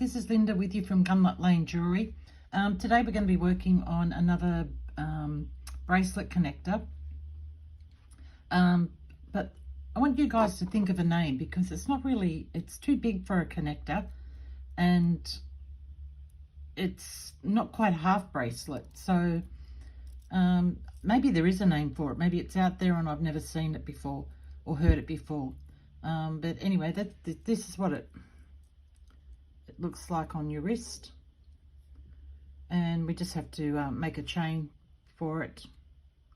this is Linda with you from Gunlut Lane Jewellery. Today we're going to be working on another bracelet connector. But I want you guys to think of a name because it's not really, it's too big for a connector and it's not quite a half bracelet. So maybe there is a name for it. Maybe it's out there and I've never seen it before or heard it before. But anyway, this is what it looks like on your wrist, and we just have to make a chain for it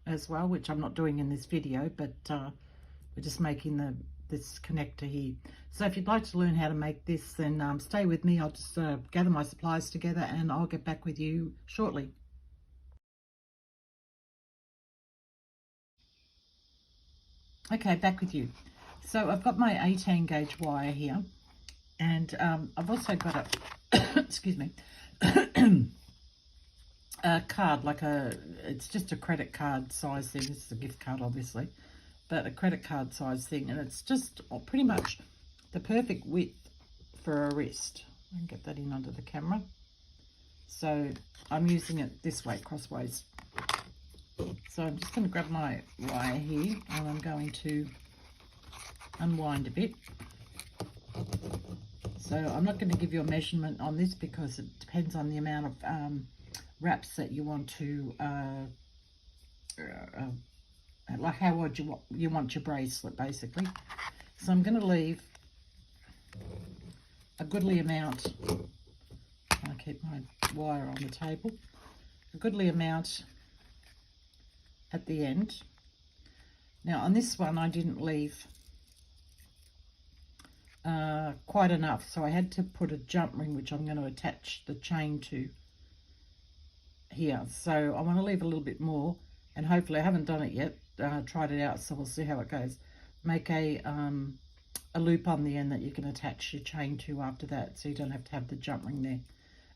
as well, which I'm not doing in this video, but we're just making this connector here. So if you'd like to learn how to make this, then stay with me. I'll just gather my supplies together and I'll get back with you shortly. Okay, back with you. So I've got my 18 gauge wire here, and I've also got a excuse me, a card, like it's just a credit card size thing. This is a gift card obviously, but a credit card size thing, and it's just pretty much the perfect width for a wrist. I can get that in under the camera. So I'm using it this way, crossways. So I'm just going to grab my wire here and I'm going to unwind a bit. So I'm not going to give you a measurement on this because it depends on the amount of wraps that you want to, like how wide you want your bracelet basically. So I'm going to leave a goodly amount, I keep my wire on the table, a goodly amount at the end. Now on this one I didn't leave quite enough, so I had to put a jump ring which I'm going to attach the chain to here. So I want to leave a little bit more, and hopefully I haven't done it yet, tried it out, so we'll see how it goes. Make a loop on the end that you can attach your chain to after that, so you don't have to have the jump ring there.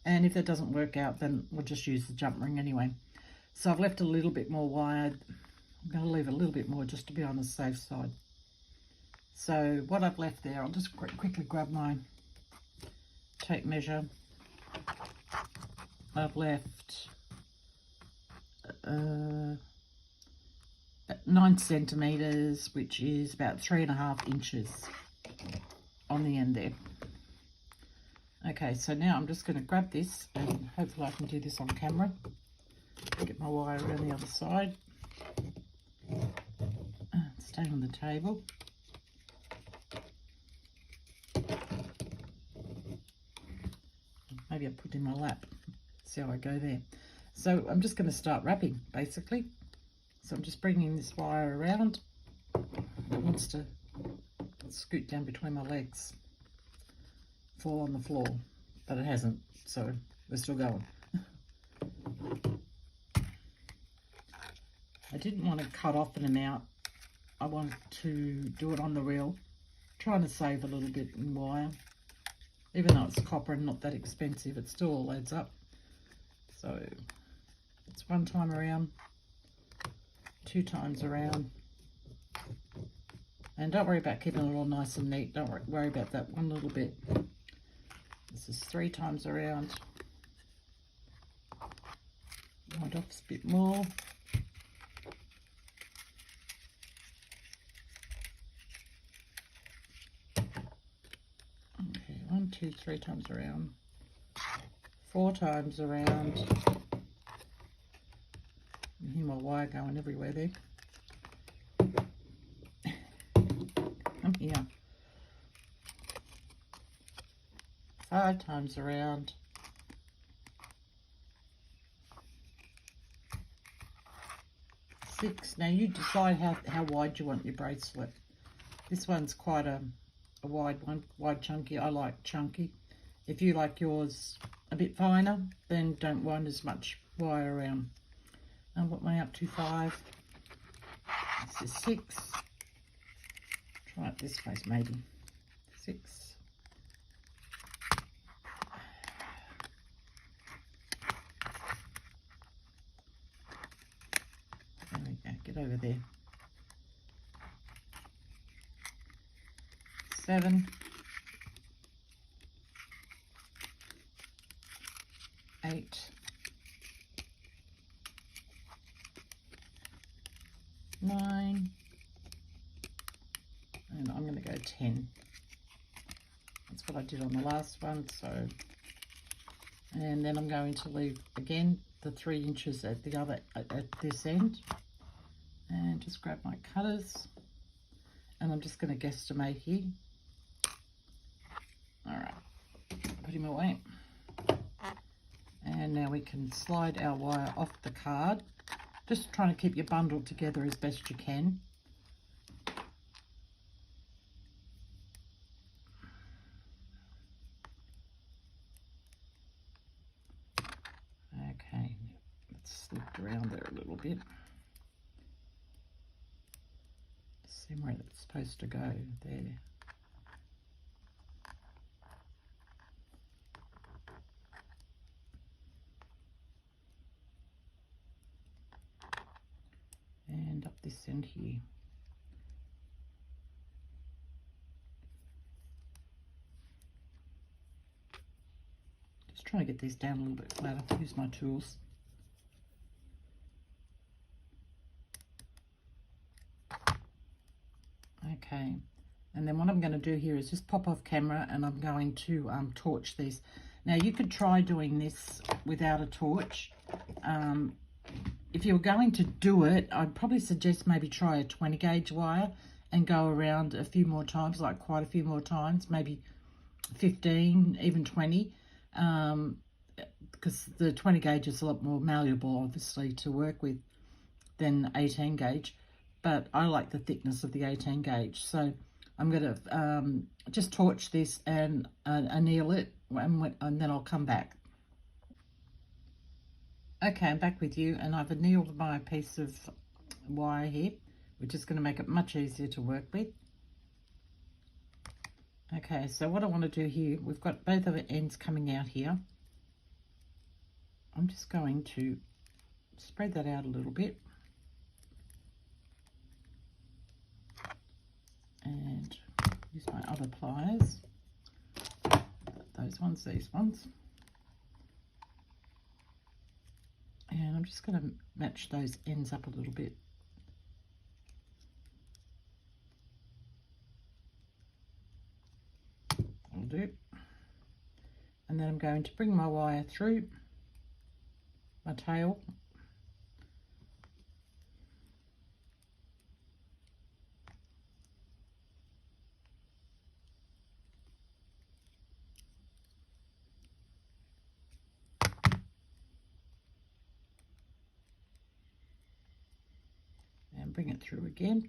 And if that doesn't work out, then we'll just use the jump ring anyway. So I've left a little bit more wire. I'm going to leave a little bit more just to be on the safe side. So what I've left there, I'll just quickly grab my tape measure. I've left 9 centimeters, which is about 3.5 inches on the end there. Okay, so now I'm just going to grab this, and hopefully I can do this on camera. Get my wire around the other side. Stay on the table. Maybe I'll put it in my lap. See how I go there. So I'm just going to start wrapping basically. So I'm just bringing this wire around. It wants to scoot down between my legs, fall on the floor, but it hasn't, so we're still going. I didn't want to cut off an amount. I wanted to do it on the reel, trying to save a little bit in wire. Even though it's copper and not that expensive, it still all adds up. So it's 1 time around, 2 times around. And don't worry about keeping it all nice and neat. Don't worry about that one little bit. This is 3 times around. Wind off a bit more. Okay, 1, 2, 3 times around. 4 times around. You hear my wire going everywhere there. Come here. 5 times around. 6. Now you decide how wide you want your bracelet. This one's quite a wide one, chunky. I like chunky. If you like yours a bit finer, then don't wind as much wire around. And what am I up to? 5. This is 6. Try it this place maybe. 6. There we go. Get over there. 7. 9, and I'm going to go 10. That's what I did on the last one. So, and then I'm going to leave again the 3 inches at the other at this end, and just grab my cutters, and I'm just going to guesstimate here. All right, put him away. And now we can slide our wire off the card. Just trying to keep your bundle together as best you can. Okay, it's slipped around there a little bit. See where it's supposed to go there. And up this end here. Just trying to get these down a little bit flatter. Use my tools. Okay, and then what I'm going to do here is just pop off camera, and I'm going to torch these. Now you could try doing this without a torch. If you're going to do it, I'd probably suggest maybe try a 20 gauge wire and go around a few more times, like quite a few more times, maybe 15, even 20, because the 20 gauge is a lot more malleable, obviously, to work with than 18 gauge. But I like the thickness of the 18 gauge. So I'm going to just torch this and anneal it, and then I'll come back. Okay, I'm back with you, and I've annealed my piece of wire here, which is going to make it much easier to work with. Okay, so what I want to do here, we've got both of the ends coming out here. I'm just going to spread that out a little bit. And use my other pliers. Those ones, these ones. And I'm just going to match those ends up a little bit. That'll do. And then I'm going to bring my wire through my tail. And bring it through again.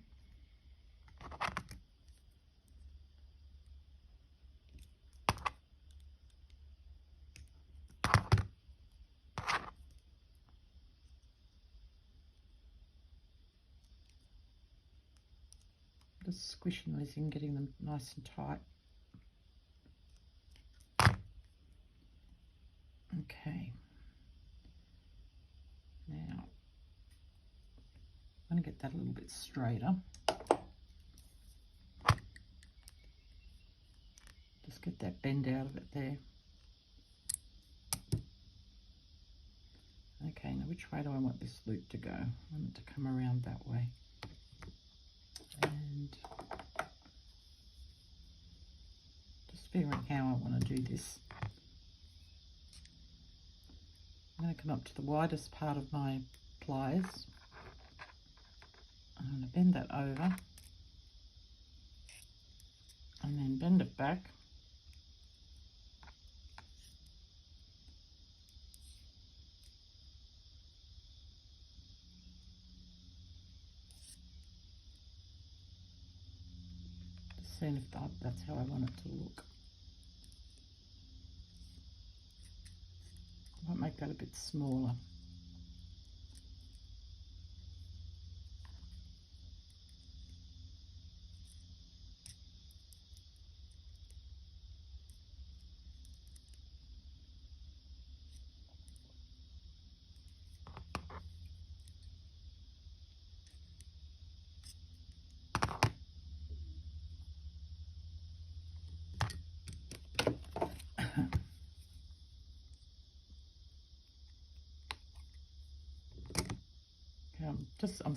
Just squishing these in, getting them nice and tight. Okay. Now, I'm going to get that a little bit straighter. Just get that bend out of it there. Okay, now which way do I want this loop to go? I want it to come around that way. And just figuring how I want to do this. I'm going to come up to the widest part of my pliers. I'm going to bend that over and then bend it back. Just seeing if that's how I want it to look. I might make that a bit smaller. I'm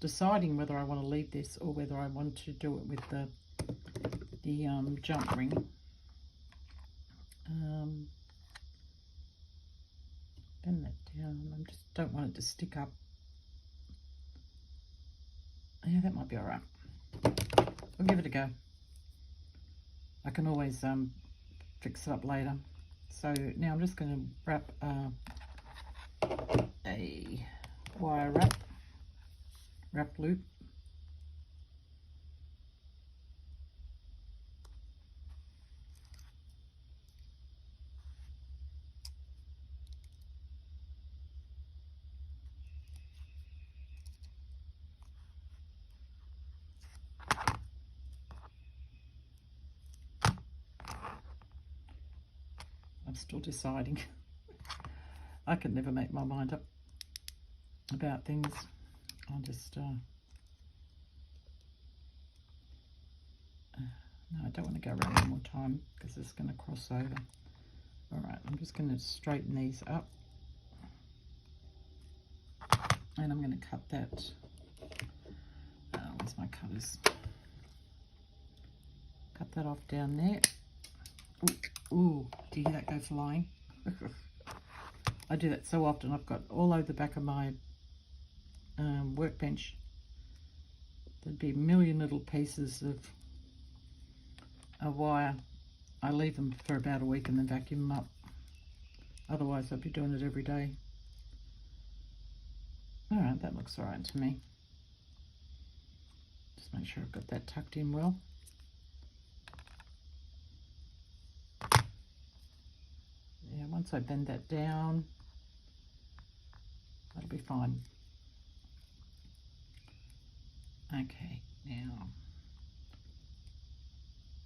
deciding whether I want to leave this or whether I want to do it with the jump ring. Bend that down. I just don't want it to stick up. Yeah, that might be all right. We'll give it a go. I can always fix it up later. So now I'm just going to wrap a wire wrap loop. I'm still deciding. I can never make my mind up about things. I'll just no, I don't want to go around one more time because it's going to cross over. All right, I'm just going to straighten these up, and I'm going to cut that. Where's my cutters? Cut that off down there. Ooh, do you hear that go flying? I do that so often. I've got all over the back of my workbench. There'd be a million little pieces of wire. I leave them for about a week and then vacuum them up. Otherwise, I'd be doing it every day. All right, that looks all right to me. Just make sure I've got that tucked in well. Yeah, once I bend that down, that'll be fine. Okay, now.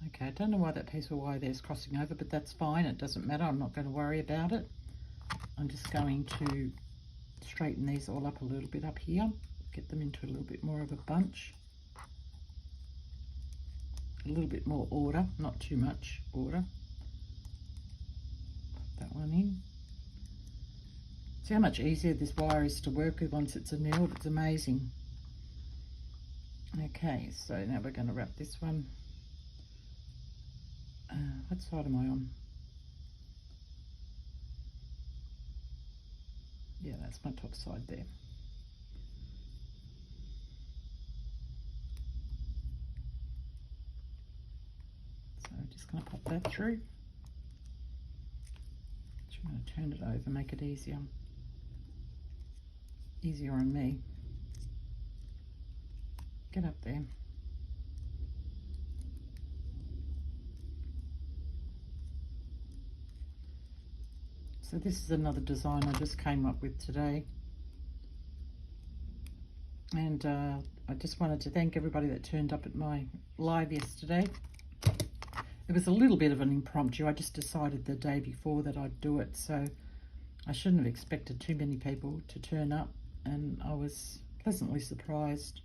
Okay, I don't know why that piece of wire there is crossing over, but that's fine. It doesn't matter. I'm not going to worry about it. I'm just going to straighten these all up a little bit up here. Get them into a little bit more of a bunch. A little bit more order, not too much order. Put that one in. See how much easier this wire is to work with once it's annealed? It's amazing. Okay, so now we're going to wrap this one. What side am I on? Yeah, that's my top side there. So I'm just going to pop that through. I'm going to turn it over, make it easier on me. Get up there. So this is another design I just came up with today. And I just wanted to thank everybody that turned up at my live yesterday. It was a little bit of an impromptu. I just decided the day before that I'd do it. So I shouldn't have expected too many people to turn up. And I was pleasantly surprised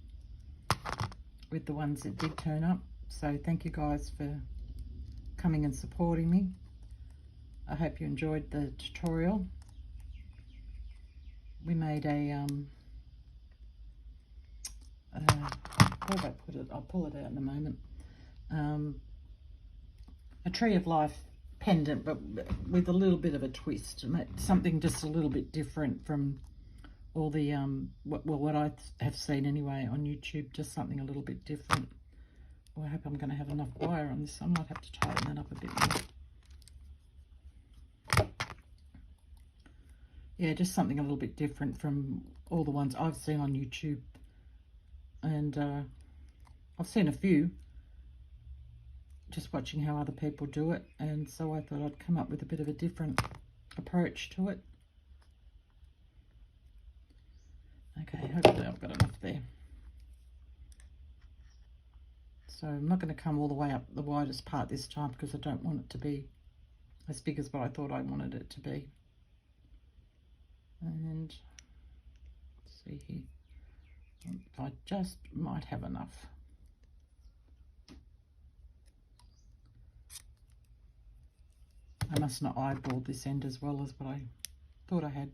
with the ones that did turn up. So thank you guys for coming and supporting me. I hope you enjoyed the tutorial. We made a, where did I put it? I'll pull it out in a moment. A tree of life pendant, but with a little bit of a twist. Something just a little bit different from all the, what I have seen anyway on YouTube, just something a little bit different. Well, I hope I'm going to have enough wire on this. I might have to tighten that up a bit more. Yeah, just something a little bit different from all the ones I've seen on YouTube. And I've seen a few, just watching how other people do it. And so I thought I'd come up with a bit of a different approach to it. Okay, hopefully I've got enough there. So I'm not going to come all the way up the widest part this time because I don't want it to be as big as what I thought I wanted it to be. And let's see here, I just might have enough. I must not eyeball this end as well as what I thought I had.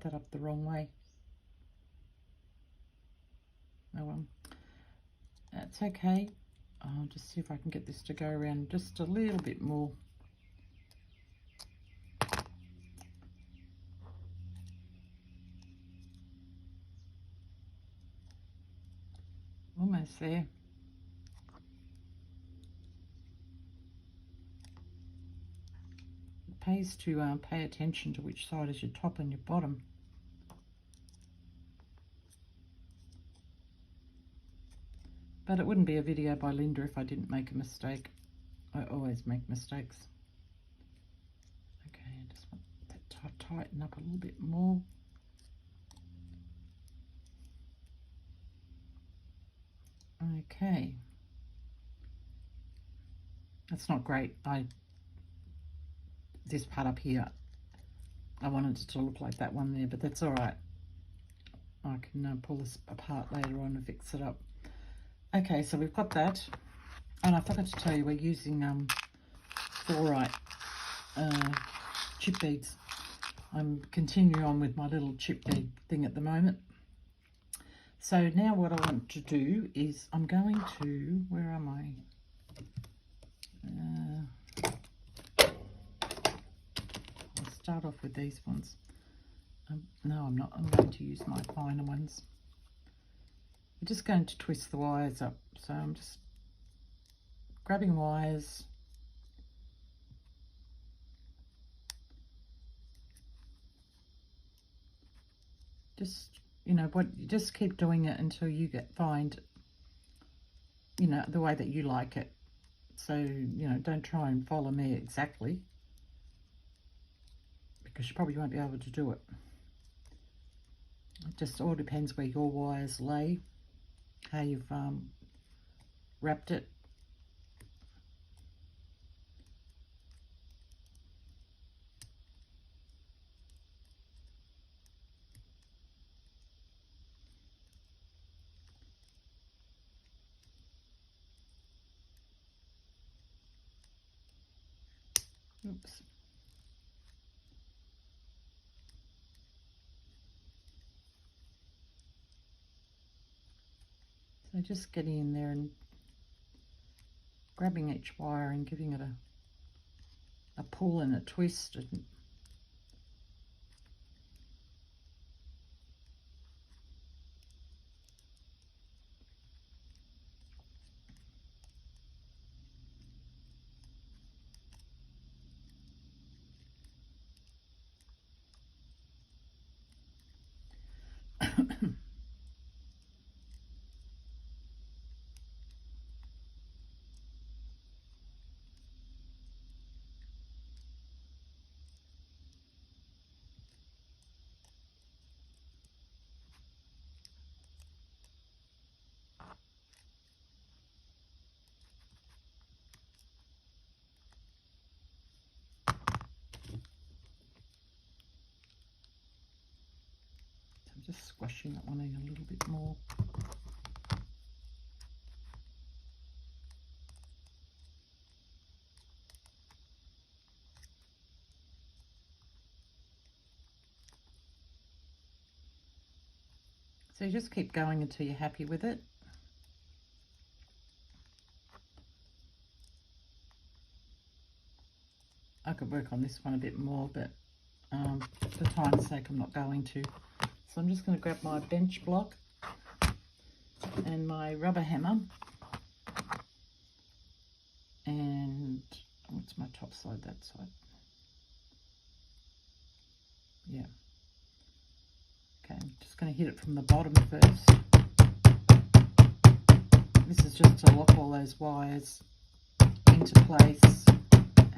that up the wrong way. Oh well, that's okay. I'll just see if I can get this to go around just a little bit more. Almost there. It pays to pay attention to which side is your top and your bottom. But it wouldn't be a video by Linda if I didn't make a mistake. I always make mistakes. Okay, I just want that to tighten up a little bit more. Okay. That's not great. This part up here, I wanted it to look like that one there, but that's all right. I can pull this apart later on and fix it up. Okay, so we've got that. And I forgot to tell you, we're using fluorite chip beads. I'm continuing on with my little chip bead thing at the moment. So now what I want to do is I'm going to, where am I? I'll start off with these ones. No, I'm not. I'm going to use my finer ones. I'm just going to twist the wires up. So I'm just grabbing wires. Just, you know, just keep doing it until you find, you know, the way that you like it. So, you know, don't try and follow me exactly, because you probably won't be able to do it. It just all depends where your wires lay, how you've wrapped it. Oops. So just getting in there and grabbing each wire and giving it a pull and a twist. And just squashing that one in a little bit more. So you just keep going until you're happy with it. I could work on this one a bit more, but for time's sake I'm not going to. So I'm just going to grab my bench block and my rubber hammer, and what's my top side, that side? Yeah. Okay, I'm just going to hit it from the bottom first. This is just to lock all those wires into place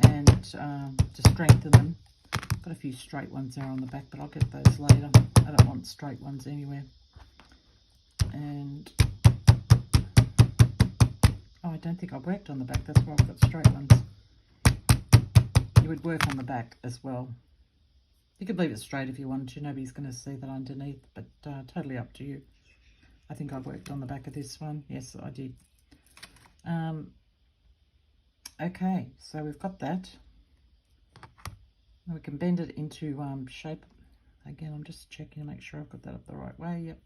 and to strengthen them. Got a few straight ones there on the back, but I'll get those later. I don't want straight ones anywhere. And oh, I don't think I worked on the back. That's why I've got straight ones. You would work on the back as well. You could leave it straight if you wanted to. Nobody's going to see that underneath, but totally up to you. I think I worked on the back of this one. Yes, I did. Okay, so we've got that. Now we can bend it into shape Again, I'm just checking to make sure I've got that up the right way. Yep.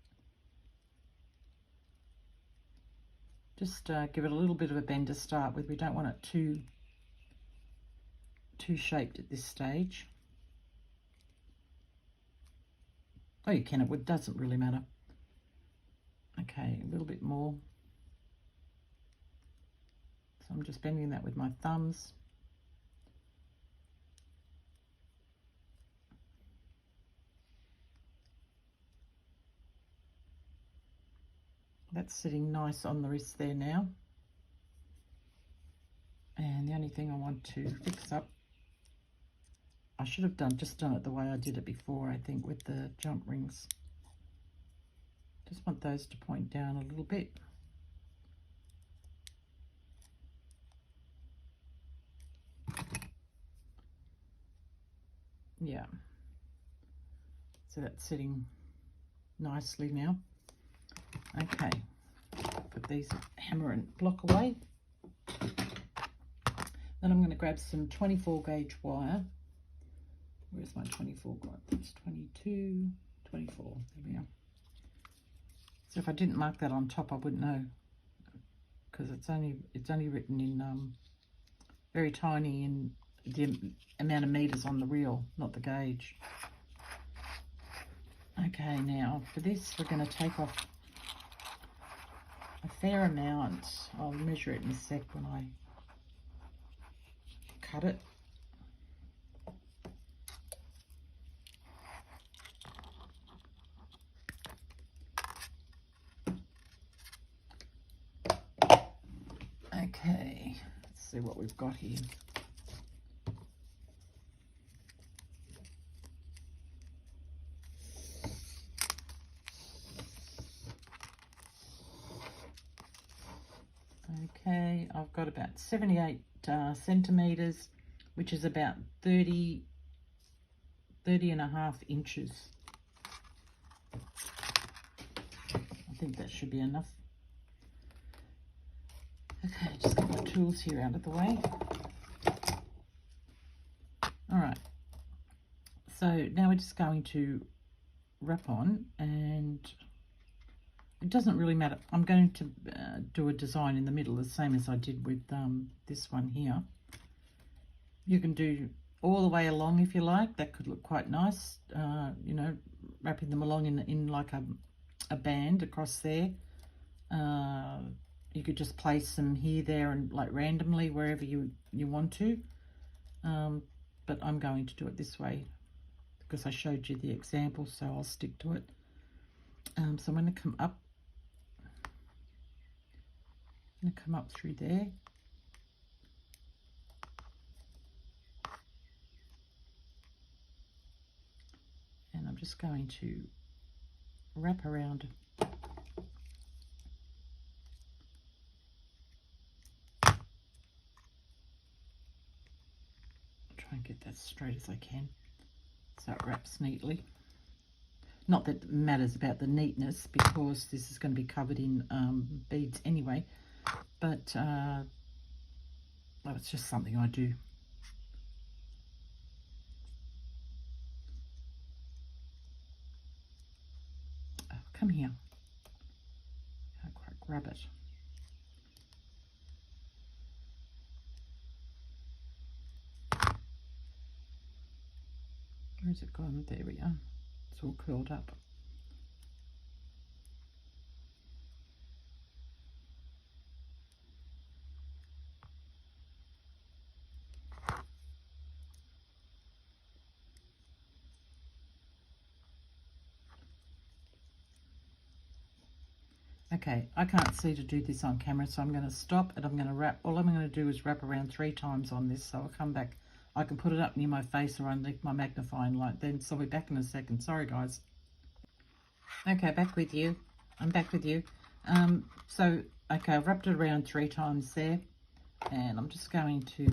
Just give it a little bit of a bend to start with. We don't want it too shaped at this stage. Oh, you can, it doesn't really matter. Okay, a little bit more. So I'm just bending that with my thumbs. That's sitting nice on the wrist there now. And the only thing I want to fix up, I should have just done it the way I did it before, I think, with the jump rings. Just want those to point down a little bit. Yeah. So that's sitting nicely now. Okay. Put these hammer and block away. Then I'm going to grab some 24 gauge wire. Where's my 24 gauge? That's 22, 24. There we are. So if I didn't mark that on top, I wouldn't know, because it's only written in very tiny in the amount of meters on the reel, not the gauge. Okay, now for this we're going to take off a fair amount. I'll measure it in a sec when I cut it. Okay, let's see what we've got here. Okay, I've got about 78 centimeters, which is about 30 and a half inches. I think that should be enough. Okay, just get my tools here out of the way. All right, so now we're just going to wrap on, and it doesn't really matter. I'm going to do a design in the middle, the same as I did with this one here. You can do all the way along if you like. That could look quite nice, you know, wrapping them along in like a band across there. You could just place them here, there, and like randomly wherever you want to. But I'm going to do it this way because I showed you the example, so I'll stick to it. So I'm going to come up. I'm going to come up through there. And I'm just going to wrap around. Try and get that straight as I can so it wraps neatly. Not that it matters about the neatness, because this is going to be covered in beads anyway, but well, it's just something I do. Oh, come here. Can't quite grab it. Where's it gone? There we are. It's all curled up. Okay, I can't see to do this on camera, so I'm going to stop and I'm going to wrap. All I'm going to do is wrap around 3 times on this, so I'll come back. I can put it up near my face or underneath my magnifying light then, so I'll be back in a second. Sorry, guys. Okay, back with you. I'm back with you. So, okay, I've wrapped it around 3 times there, and I'm just going to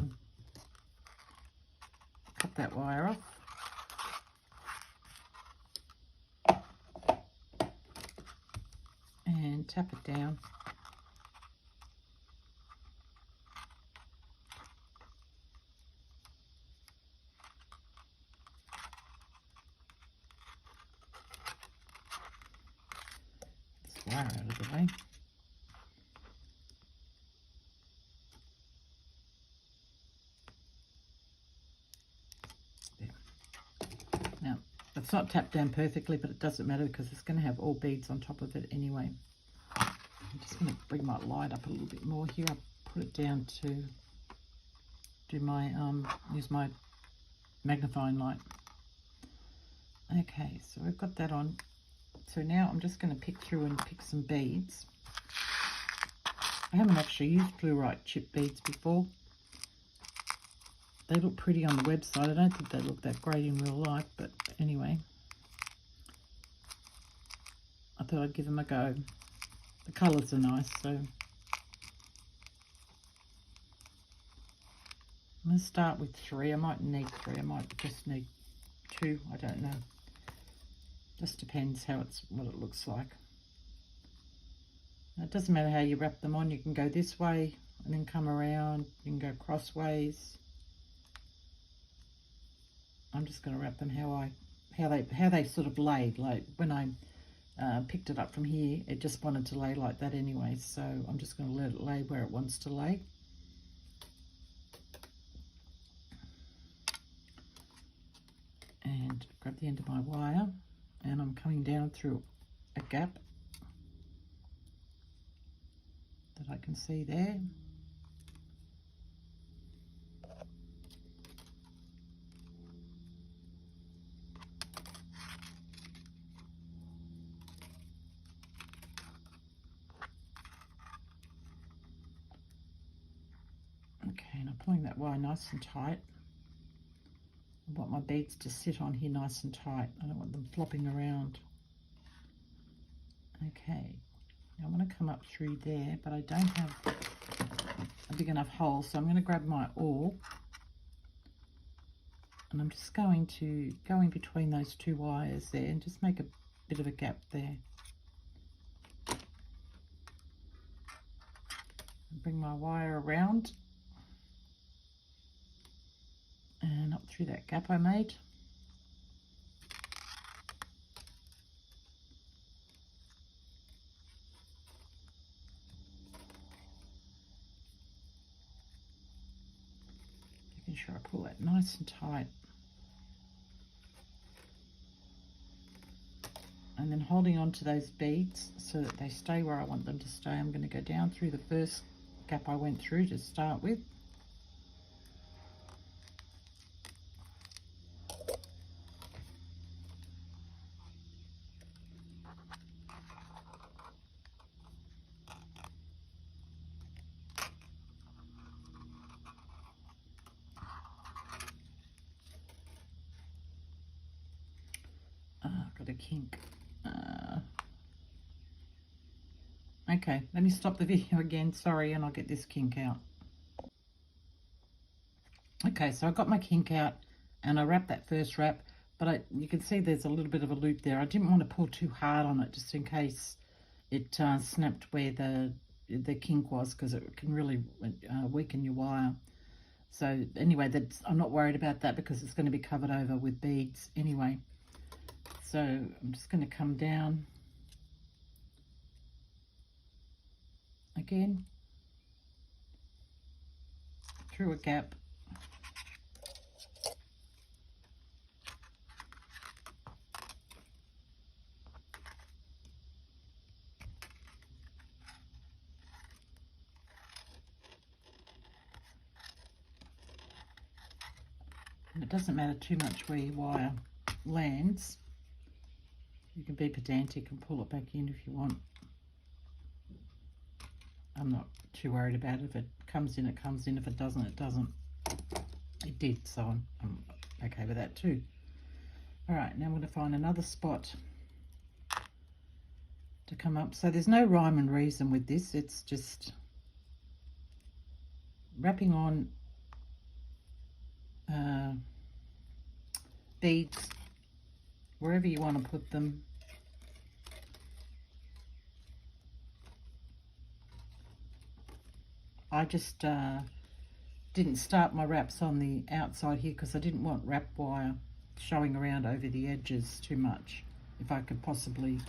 cut that wire off. And tap it down. wire out of the way. There. Now, it's not tapped down perfectly, but it doesn't matter because it's going to have all beads on top of it anyway. I'm just going to bring my light up a little bit more here. I'll put it down to do my, use my magnifying light. Okay, so we've got that on. So now I'm just going to pick through and pick some beads. I haven't actually used fluorite chip beads before. They look pretty on the website. I don't think they look that great in real life, but anyway. I thought I'd give them a go. The colours are nice, so I'm going to start with 3. I might need 3. I might just need 2. I don't know. Just depends what it looks like. It doesn't matter how you wrap them on. You can go this way and then come around. You can go crossways. I'm just going to wrap them how they sort of laid. Like when I picked it up from here, it just wanted to lay like that anyway. So I'm just going to let it lay where it wants to lay. And grab the end of my wire, and I'm coming down through a gap that I can see there. Okay, and I'm pulling that wire nice and tight. I want my beads to sit on here nice and tight. I don't want them flopping around. Okay, now I'm going to come up through there, but I don't have a big enough hole, so I'm going to grab my awl, and I'm just going to go in between those 2 wires there and just make a bit of a gap there. Bring my wire around and up through that gap I made. Making sure I pull that nice and tight. And then holding on to those beads so that they stay where I want them to stay. I'm going to go down through the first gap I went through to start with. Got a kink. Okay, let me stop the video again, sorry, and I'll get this kink out. Okay, so I got my kink out and I wrapped that first wrap, but you can see there's a little bit of a loop there. I didn't want to pull too hard on it just in case it snapped where the kink was, because it can really weaken your wire. So anyway, I'm not worried about that because it's going to be covered over with beads anyway. So I'm just going to come down again through a gap, and it doesn't matter too much where your wire lands. You can be pedantic and pull it back in if you want. I'm not too worried about it. If it comes in, it comes in. If it doesn't, it doesn't. It did, so I'm okay with that too. All right, now I'm going to find another spot to come up. So there's no rhyme and reason with this. It's just wrapping on beads wherever you want to put them. I just didn't start my wraps on the outside here because I didn't want wrap wire showing around over the edges too much if I could possibly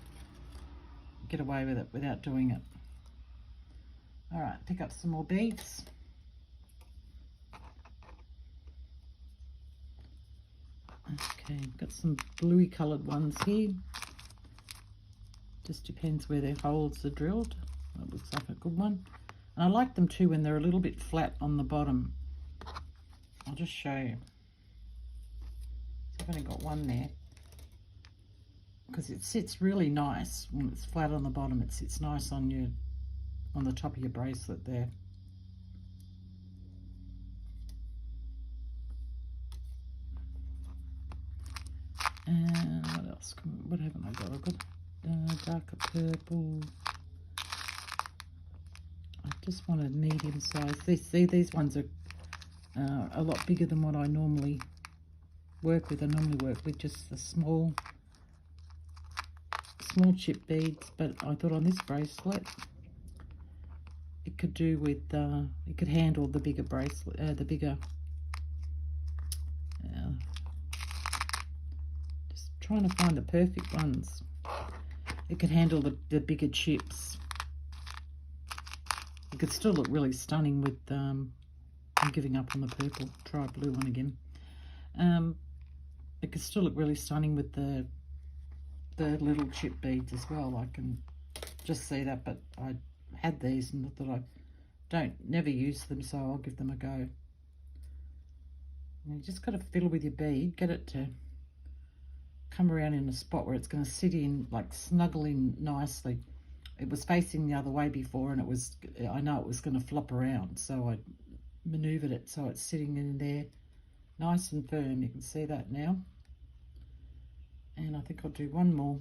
get away with it without doing it. All right, pick up some more beads. Okay, got some bluey coloured ones here. Just depends where their holes are drilled. That looks like a good one. And I like them too when they're a little bit flat on the bottom. I'll just show you. So I've only got one there. Because it sits really nice when it's flat on the bottom. It sits nice on the top of your bracelet there. And what else? What haven't I got? I've got darker purple. I just want a medium size. These ones are a lot bigger than what I normally work with. I normally work with just the small chip beads, but I thought on this bracelet it could do with it could handle the bigger bracelet, just trying to find the perfect ones. It could handle the bigger chips. It could still look really stunning with I'm giving up on the purple. Try a blue one again. It could still look really stunning with the little chip beads as well. I can just see that, but I had these and thought I never use them, so I'll give them a go. And you just got to fiddle with your bead, get it to come around in a spot where it's going to sit in, like snuggle in nicely. It was facing the other way before, and I know it was going to flop around, so I maneuvered it so it's sitting in there nice and firm. You can see that now. And I think I'll do one more.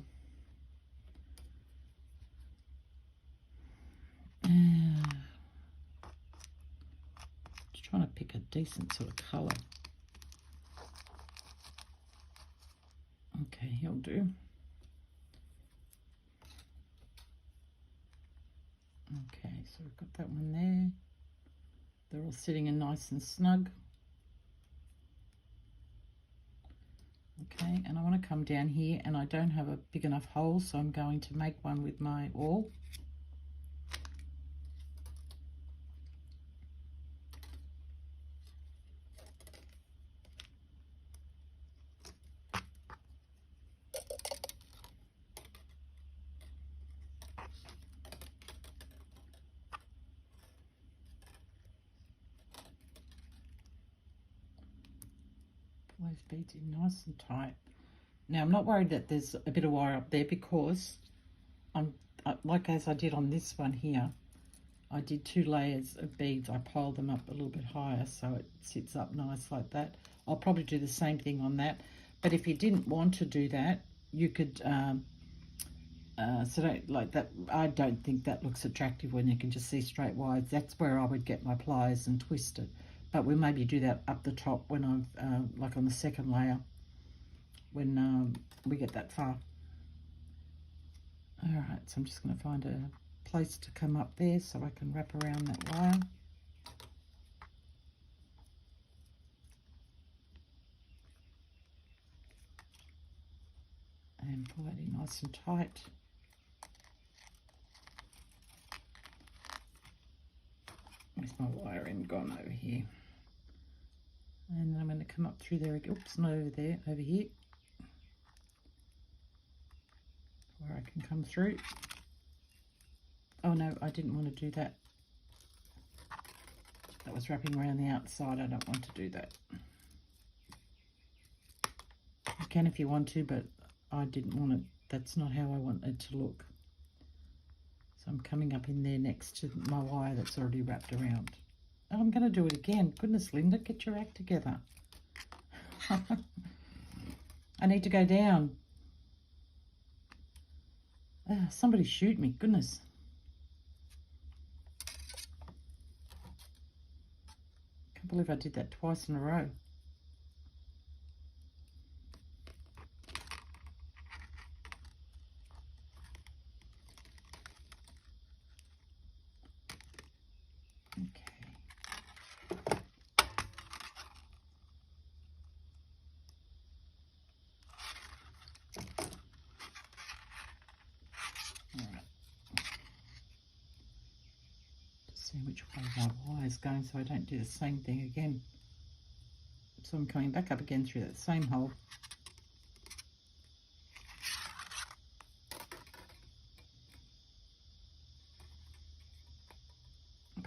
Just trying to pick a decent sort of colour. Okay, he'll do. Okay, so we've got that one there. They're all sitting in nice and snug. Okay, and I want to come down here, and I don't have a big enough hole, so I'm going to make one with my awl. Pull those beads in nice and tight. Now I'm not worried that there's a bit of wire up there, because like as I did on this one here, I did 2 layers of beads. I piled them up a little bit higher so it sits up nice like that. I'll probably do the same thing on that, but if you didn't want to do that, you could so don't like that. I don't think that looks attractive when you can just see straight wires. That's where I would get my pliers and twist it, but we'll maybe do that up the top when I've like on the second layer, when we get that far. All right, so I'm just going to find a place to come up there so I can wrap around that wire. And pull that in nice and tight. Where's my wire end gone? Over here. And then I'm going to come up through there. Oops, not over there, over here, where I can come through. Oh no, I didn't want to do that. That was wrapping around the outside. I don't want to do that. You can if you want to, but I didn't want it. That's not how I want it to look. So I'm coming up in there next to my wire that's already wrapped around. Oh, I'm going to do it again. Goodness, Linda, get your act together. I need to go down. Somebody shoot me. Goodness. Can't believe I did that twice in a row. my wires going so I don't do the same thing again. So I'm coming back up again through that same hole.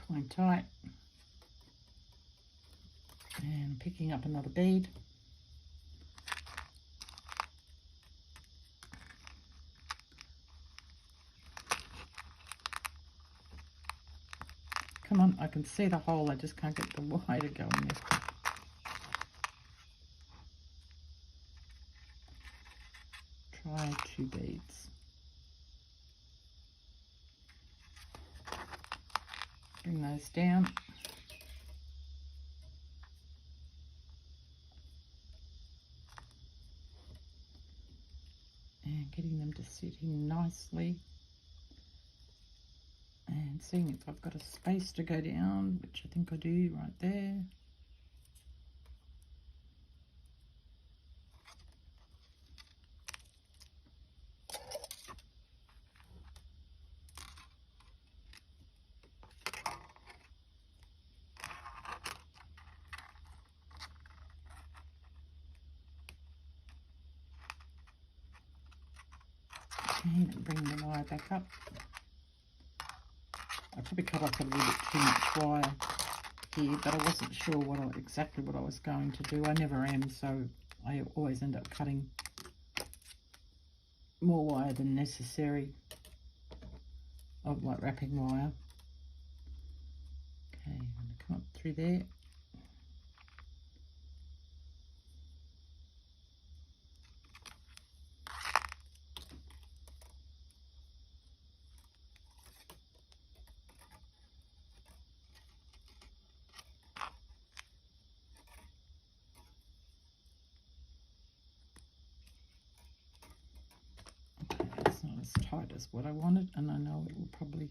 Pulling tight and picking up another bead. Come on, I can see the hole, I just can't get the wire to go in there. Try 2 beads. Bring those down. And getting them to sit in nicely. And seeing if I've got a space to go down, which I think I do right there. And bring the wire back up. I probably cut off a little bit too much wire here, but I wasn't sure exactly what I was going to do. I never am, so I always end up cutting more wire than necessary of like wrapping wire. Okay, I'm going to come up through there. It's not as tight as what I wanted, and I know it will probably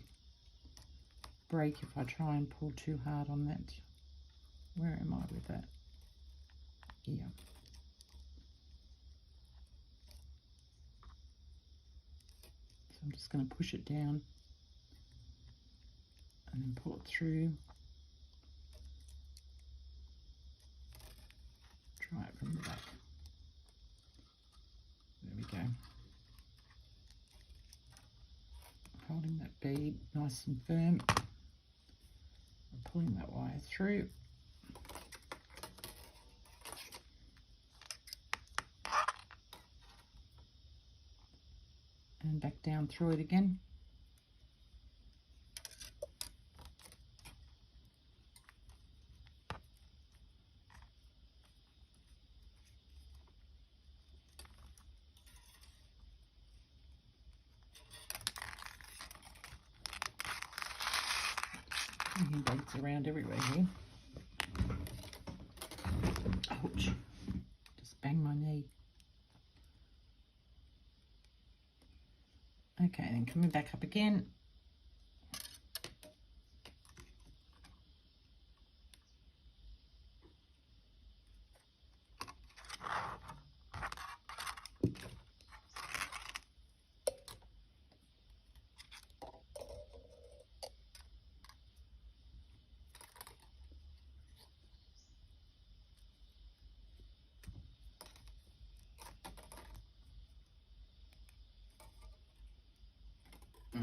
break if I try and pull too hard on that. Where am I with that? Here. So I'm just going to push it down and then pull it through. Try it from the back. There we go. Holding that bead nice and firm. And pulling that wire through. And back down through it again. Beads around everywhere here. Ouch. Just bang my knee. Okay, then coming back up again.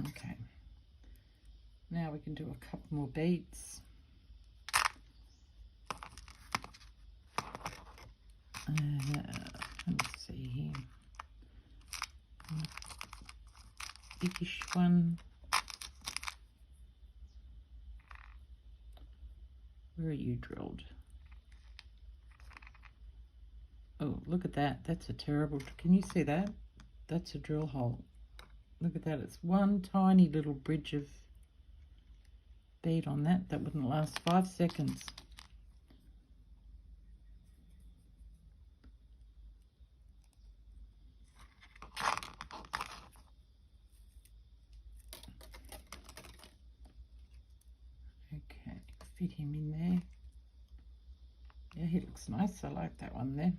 Okay, now we can do a couple more beads. Let's see here. Biggish one. Where are you drilled? Oh, look at that. That's a terrible, can you see that? That's a drill hole. Look at that. It's one tiny little bridge of bead on that. That wouldn't last 5 seconds. Okay, fit him in there. Yeah, he looks nice. I like that one there.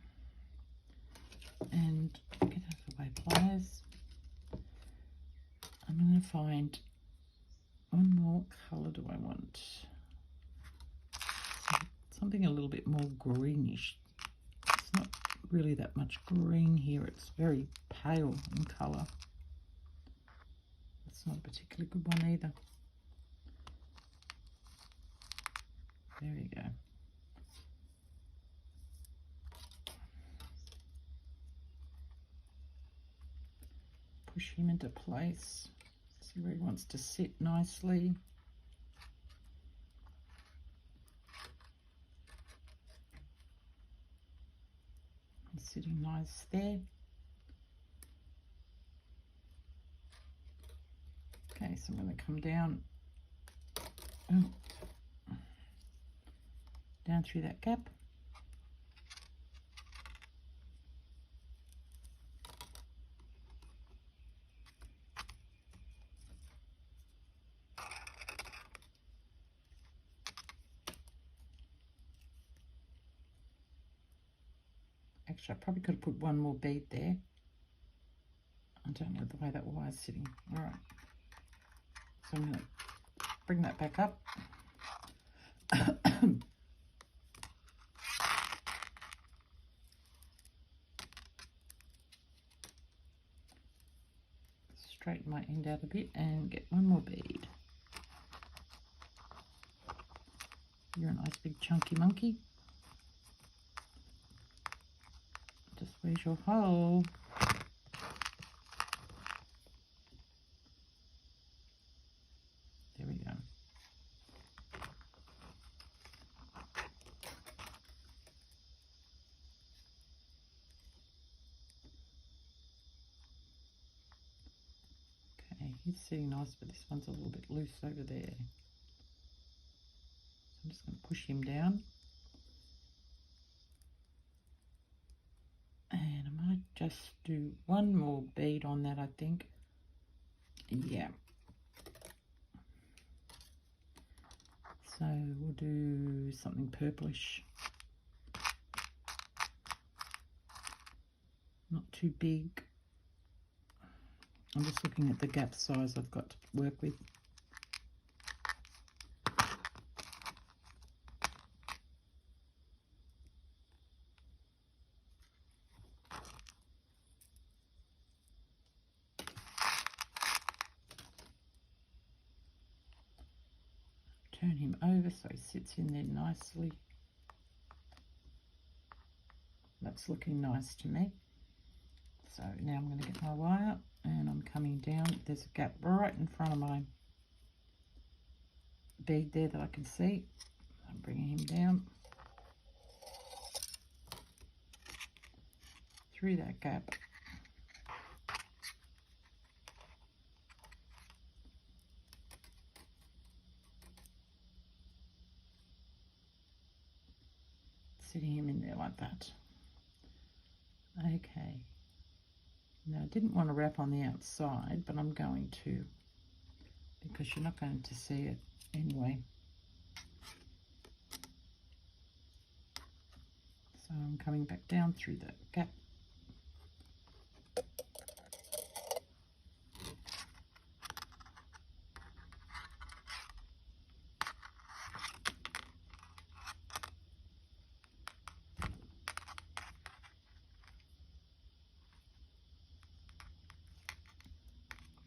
And get out of the way, pliers. I'm going to find one more colour. Do I want? something a little bit more greenish. It's not really that much green here. It's very pale in colour. It's not a particularly good one either. There we go. Push him into place. See where he wants to sit nicely. He's sitting nice there. Okay, so I'm going to come down through that gap. Actually, I probably could have put one more bead there. I don't know the way that wire's sitting. All right. So I'm going to bring that back up. Straighten my end out a bit and get one more bead. You're a nice big chunky monkey. Just where's your hole? There we go. Okay, he's sitting nice, but this one's a little bit loose over there. So I'm just going to push him down. And I might just do one more bead on that, I think. Yeah. So we'll do something purplish. Not too big. I'm just looking at the gap size I've got to work with. Turn him over so he sits in there nicely. That's looking nice to me. So now I'm going to get my wire and I'm coming down. There's a gap right in front of my bead there that I can see. I'm bringing him down through that gap. Sitting him in there like that. Okay. Now I didn't want to wrap on the outside, but I'm going to, because you're not going to see it anyway. So I'm coming back down through that gap.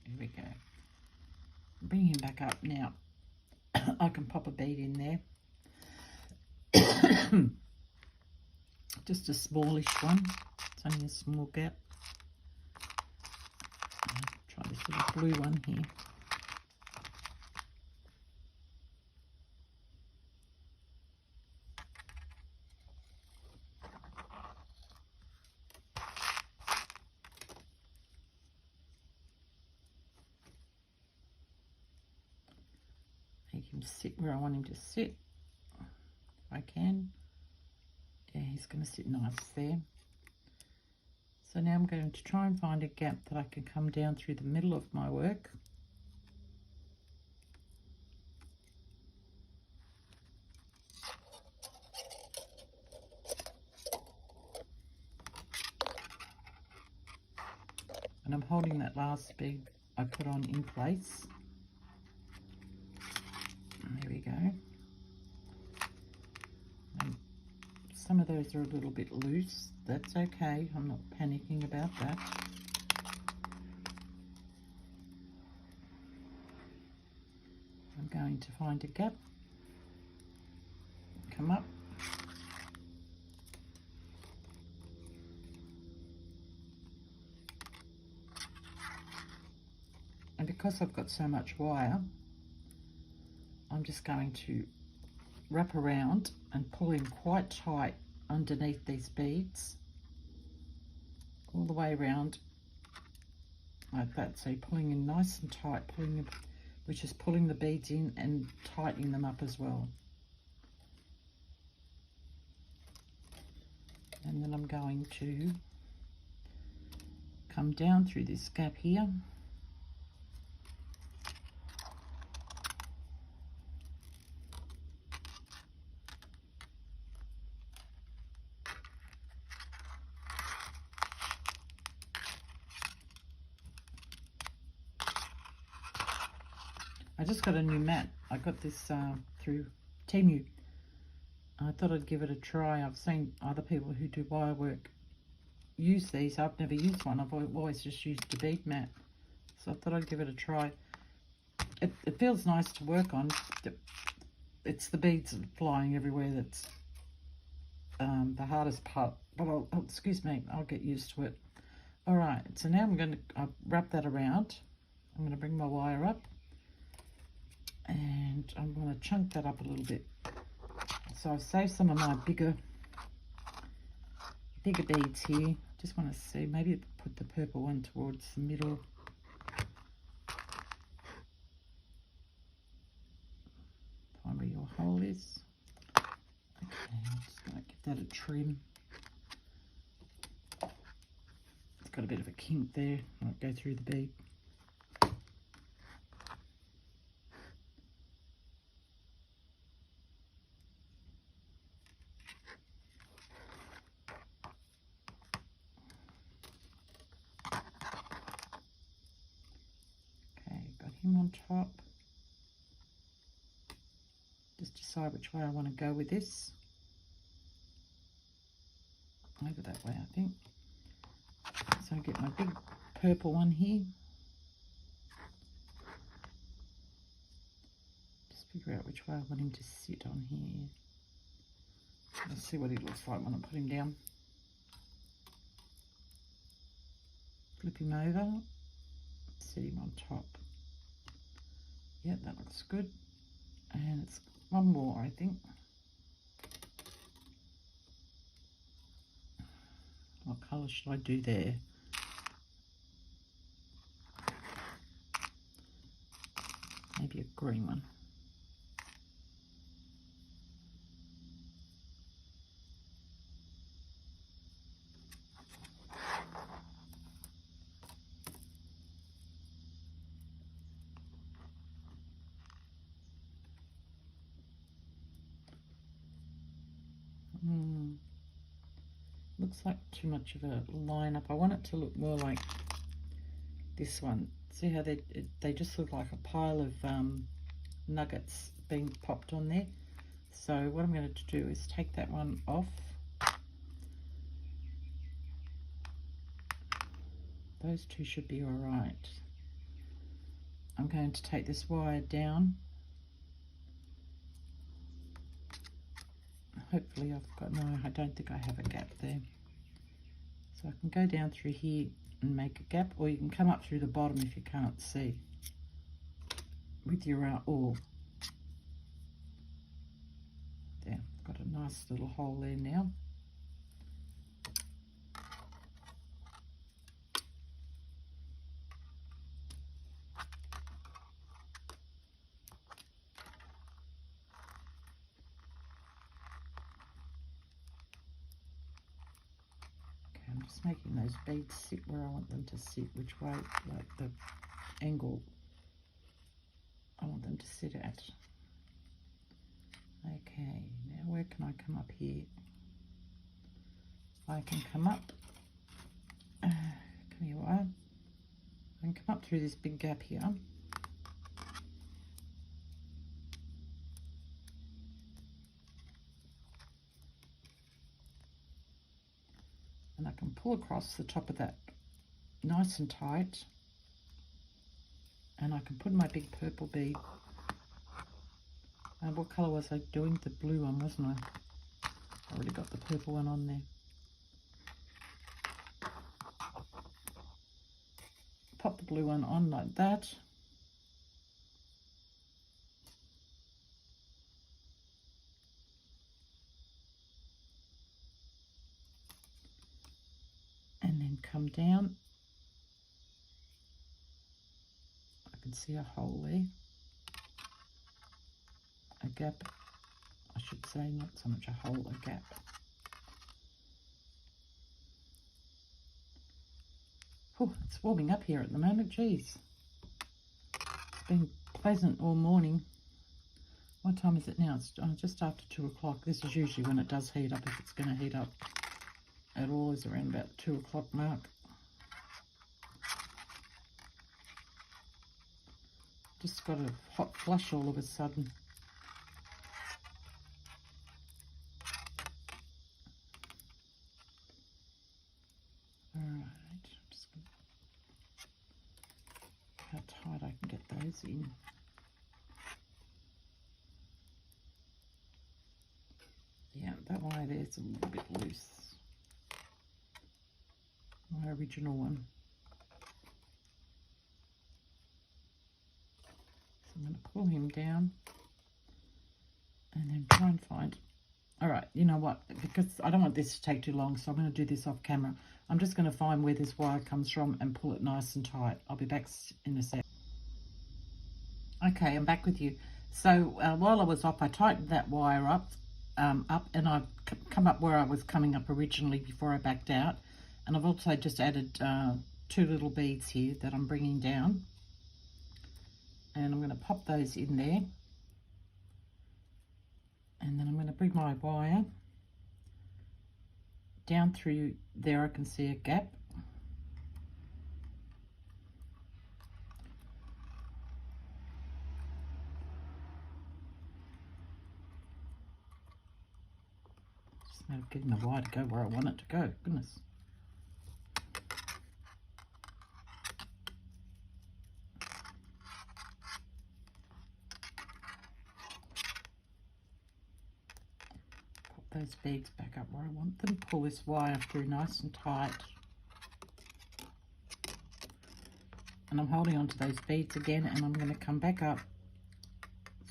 There we go. Bring him back up now. I can pop a bead in there. Just a smallish one. It's only a small gap. Try this little blue one here. Make him sit where I want him to sit, if I can. Yeah, he's going to sit nice there. So now I'm going to try and find a gap that I can come down through the middle of my work. And I'm holding that last bead I put on in place. And there we go. I'm some of those are a little bit loose. That's okay. I'm not panicking about that. I'm going to find a gap, come up, and because I've got so much wire, I'm just going to wrap around and pull in quite tight underneath these beads, all the way around like that. So you're pulling in nice and tight, which is pulling the beads in and tightening them up as well. And then I'm going to come down through this gap here. I just got a new mat. I got this through Temu. I thought I'd give it a try. I've seen other people who do wire work use these. I've never used one. I've always just used a bead mat. So I thought I'd give it a try. It feels nice to work on. It's the beads flying everywhere that's the hardest part. But excuse me, I'll get used to it. All right, so now I'm going to wrap that around. I'm going to bring my wire up. And I'm going to chunk that up a little bit. So I've saved some of my bigger beads here. Just want to see, maybe put the purple one towards the middle. Find where your hole is. Okay, I'm just going to give that a trim. It's got a bit of a kink there. I'll go through the bead. Him on top. Just decide which way I want to go with this. Over that way, I think. So I get my big purple one here. Just figure out which way I want him to sit on here. Let's see what he looks like when I put him down. Flip him over. Sit him on top. Yeah, that looks good. And it's one more, I think. What colour should I do there? Maybe a green one. Looks like too much of a line-up. I want it to look more like this one. See how they just look like a pile of nuggets being popped on there. So what I'm going to do is take that one off. Those two should be all right. I'm going to take this wire down. Hopefully I've got, no, I don't think I have a gap there. So I can go down through here and make a gap, or you can come up through the bottom if you can't see with your awl. There, got a nice little hole there now. I'm just making those beads sit where I want them to sit, which way, like the angle I want them to sit at. Okay, now where can I come up here? I can come up, come here, I can come up through this big gap here. I can pull across the top of that nice and tight, and I can put my big purple bead. What colour was I doing? The blue one, wasn't I? I already got the purple one on there. Pop the blue one on like that. And then come down. I can see a hole there. A gap, I should say, not so much a hole, a gap. Oh, it's warming up here at the moment, geez. It's been pleasant all morning. What time is it now? It's just after 2 o'clock. This is usually when it does heat up, if it's going to heat up at all, is around about 2 o'clock mark. Just got a hot flush all of a sudden. Alright, just how tight I can get those in. Yeah, that wire there's a little bit loose. My original one. So I'm going to pull him down and then try and find. Alright, you know what? Because I don't want this to take too long, so I'm going to do this off camera. I'm just going to find where this wire comes from and pull it nice and tight. I'll be back in a sec. Okay, I'm back with you. So while I was off, I tightened that wire up and I've come up where I was coming up originally before I backed out. And I've also just added 2 little beads here that I'm bringing down. And I'm going to pop those in there. And then I'm going to bring my wire down through there. I can see a gap. Just a matter of getting the wire to go where I want it to go. Goodness. Those beads back up where I want them. Pull this wire through nice and tight. And I'm holding on to those beads again, and I'm going to come back up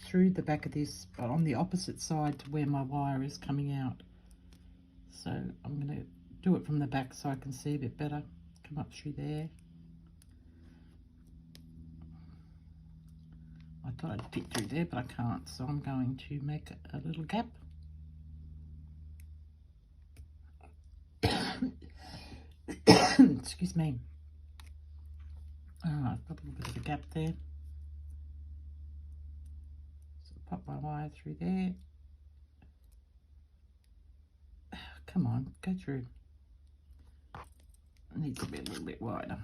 through the back of this, but on the opposite side to where my wire is coming out. So I'm going to do it from the back so I can see a bit better. Come up through there. I thought I'd fit through there, but I can't, so I'm going to make a little gap. Excuse me. I've got a little bit of a gap there. So pop my wire through there. Come on, go through. It needs to be a little bit wider.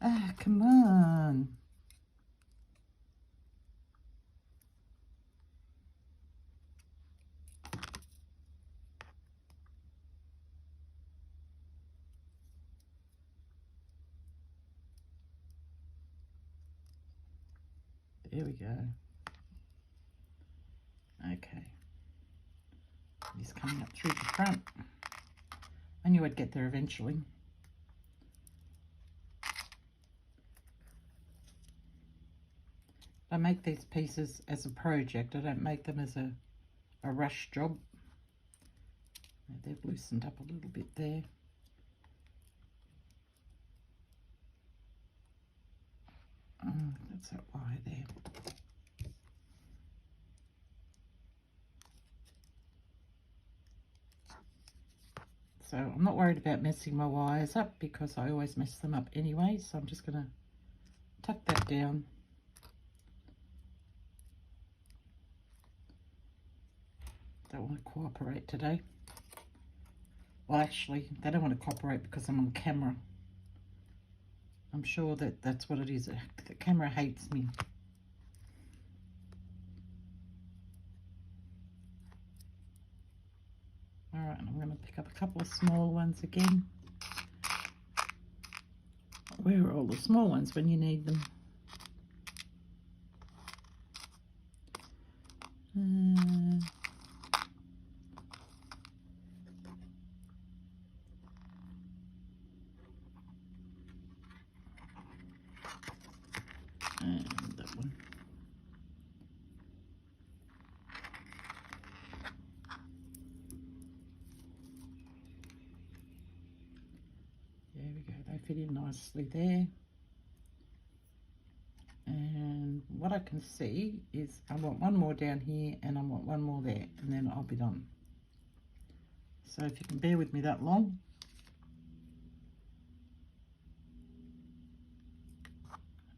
Ah, come on. There we go. Okay. He's coming up through the front. I knew I'd get there eventually. I make these pieces as a project. I don't make them as a rush job. They've loosened up a little bit there. That's that wire there. So I'm not worried about messing my wires up because I always mess them up anyway. So I'm just going to tuck that down. Don't want to cooperate today. Well, actually, they don't want to cooperate because I'm on camera. I'm sure that that's what it is. The camera hates me. All right, I'm going to pick up a couple of small ones again. Where are all the small ones when you need them? And that one. There we go, they fit in nicely there. And what I can see is I want one more down here and I want one more there, and then I'll be done. So if you can bear with me that long.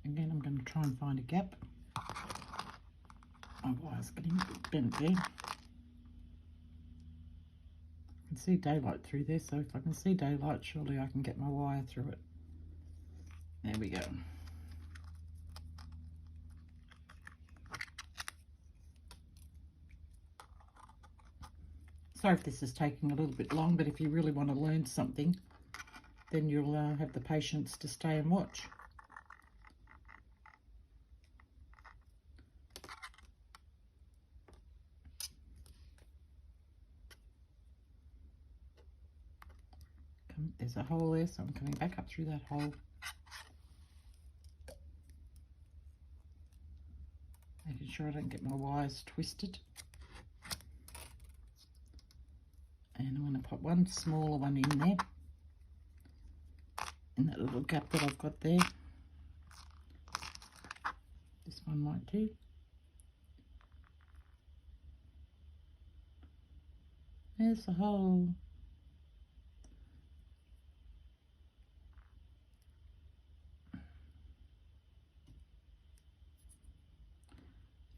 Again, I'm going to try and find a gap. My wire's getting a bit bent there. I can see daylight through there, so if I can see daylight, surely I can get my wire through it. There we go. Sorry if this is taking a little bit long, but if you really want to learn something, then you'll have the patience to stay and watch. There's a hole there, so I'm coming back up through that hole. Making sure I don't get my wires twisted. And I'm going to put one smaller one in there, in that little gap that I've got there. This one might do. There's the hole.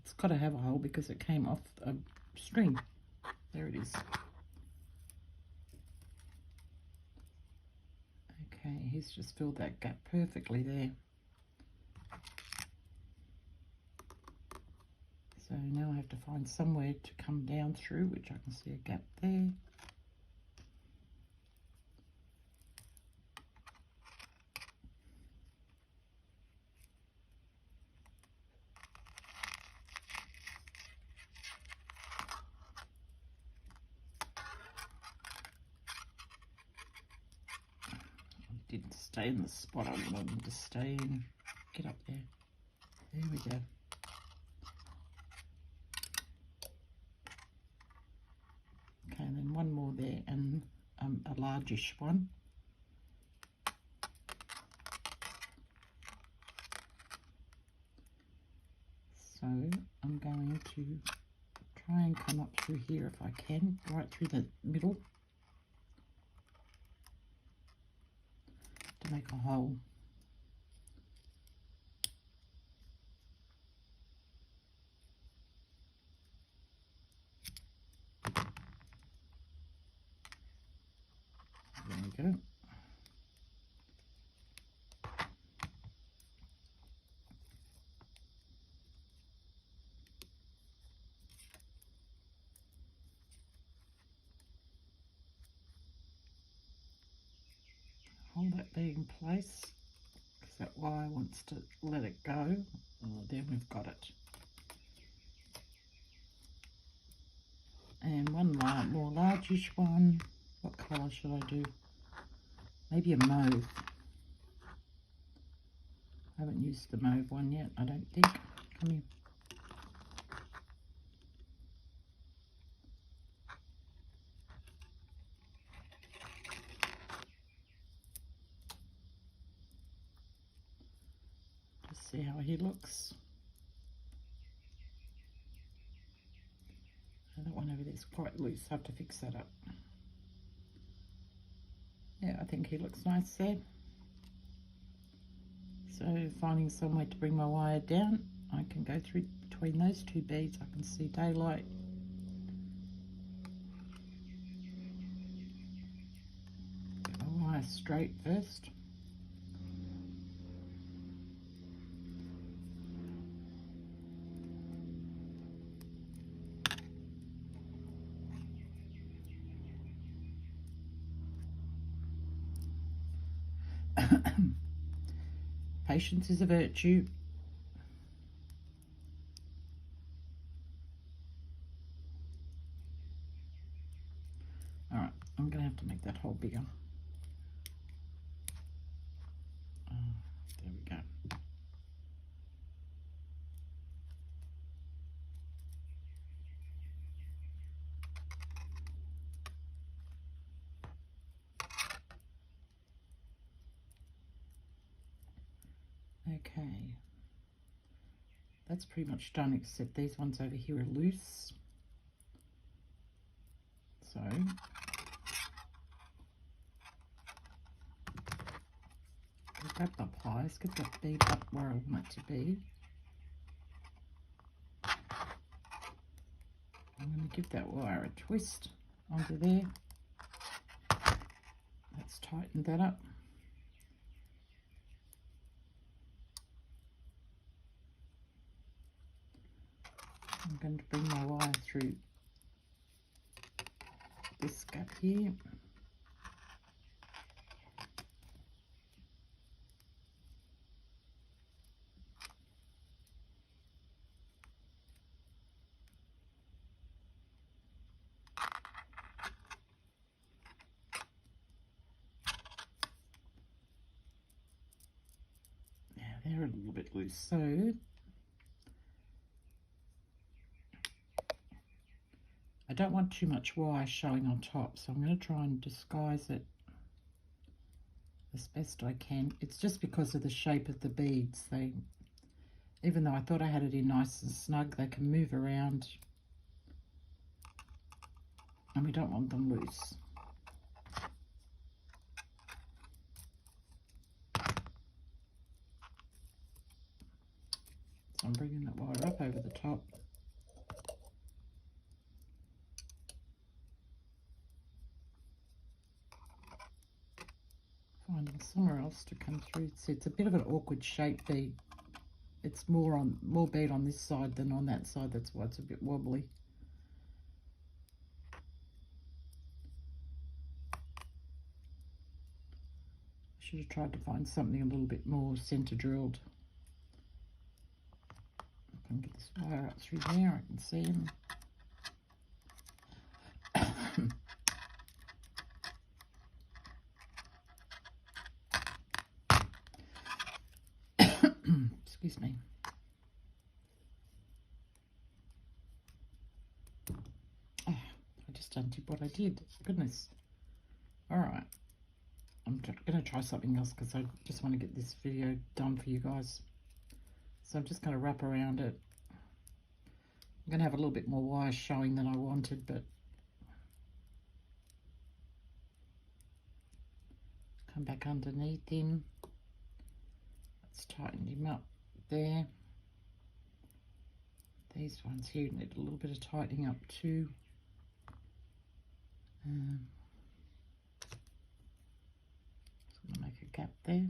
It's got to have a hole because it came off a string. There it is. Okay, he's just filled that gap perfectly there. So now I have to find somewhere to come down through, which I can see a gap there. Didn't stay in the spot I wanted him to stay in. Get up there. There we go. Okay, and then one more there, and a largish one. So I'm going to try and come up through here if I can, right through the middle, to make a hole. There we go. Hold that there in place, because that wire wants to let it go. Oh, there we've got it. And one more largish one. What colour should I do? Maybe a mauve. I haven't used the mauve one yet, I don't think. Come here. Just see how he looks. And that one over there is quite loose. I have to fix that up. Yeah, I think he looks nice there. So finding somewhere to bring my wire down, I can go through between those two beads. I can see daylight. Get my wire straight first. Patience is a virtue. All right, I'm going to have to make that hole bigger. There we go. Okay, that's pretty much done, except these ones over here are loose. So get that up high, let's get that bead up where I want it to be. I'm going to give that wire a twist onto there. Let's tighten that up. I'm going to bring my wire through this gap here. Now they're a little bit loose, so I don't want too much wire showing on top, so I'm going to try and disguise it as best I can. It's just because of the shape of the beads. They, even though I thought I had it in nice and snug, they can move around, and we don't want them loose. So I'm bringing that wire up over the top. Finding somewhere else to come through. See, it's a bit of an awkward shape bead. It's more bead on this side than on that side. That's why it's a bit wobbly. I should have tried to find something a little bit more center drilled. I can get this wire up through there. I can see him. Excuse me. Oh, I just undid what I did. Goodness. All right. I'm going to try something else because I just want to get this video done for you guys. So I'm just going to wrap around it. I'm going to have a little bit more wire showing than I wanted, but come back underneath him. Let's tighten him up there. These ones here need a little bit of tightening up too. So I'm going to make a gap there.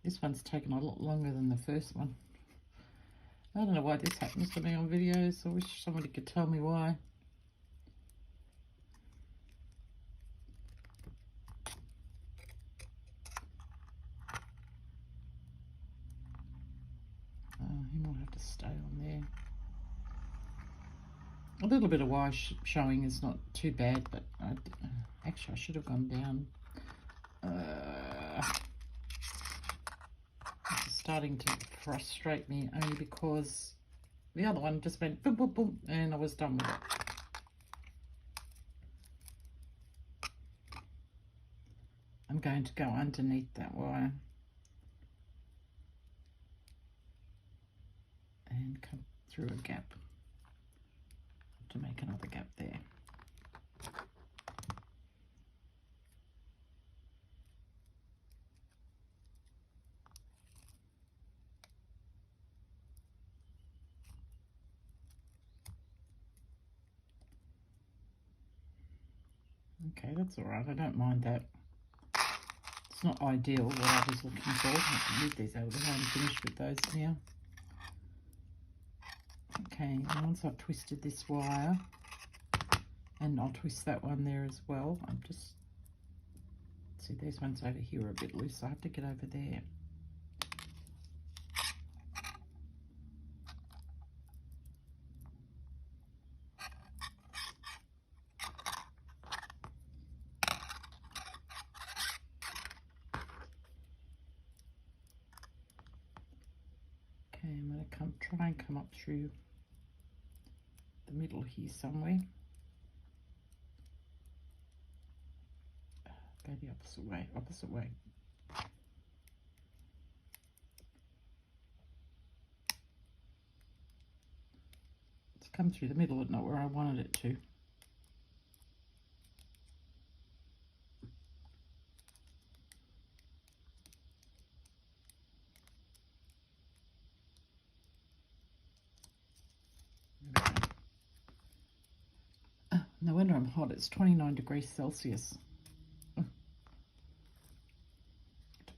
This one's taken a lot longer than the first one. I don't know why this happens to me on videos. I wish somebody could tell me why. He might have to stay on there. A little bit of wire showing is not too bad, but actually I should have gone down. This is starting to frustrate me only because the other one just went boom, boom, boom, and I was done with it. I'm going to go underneath that wire and come through a gap to make another gap there. Okay, that's all right. I don't mind that. It's not ideal what I was looking for. I can move these over there. I'm finished with those now. Okay, once I've twisted this wire, and I'll twist that one there as well. I'm just, see, these ones over here are a bit loose, so I have to get over there. Okay, I'm going to try and come up through the middle here somewhere. Go the opposite way, opposite way. It's come through the middle, but not where I wanted it to. No wonder I'm hot. It's 29 degrees Celsius. To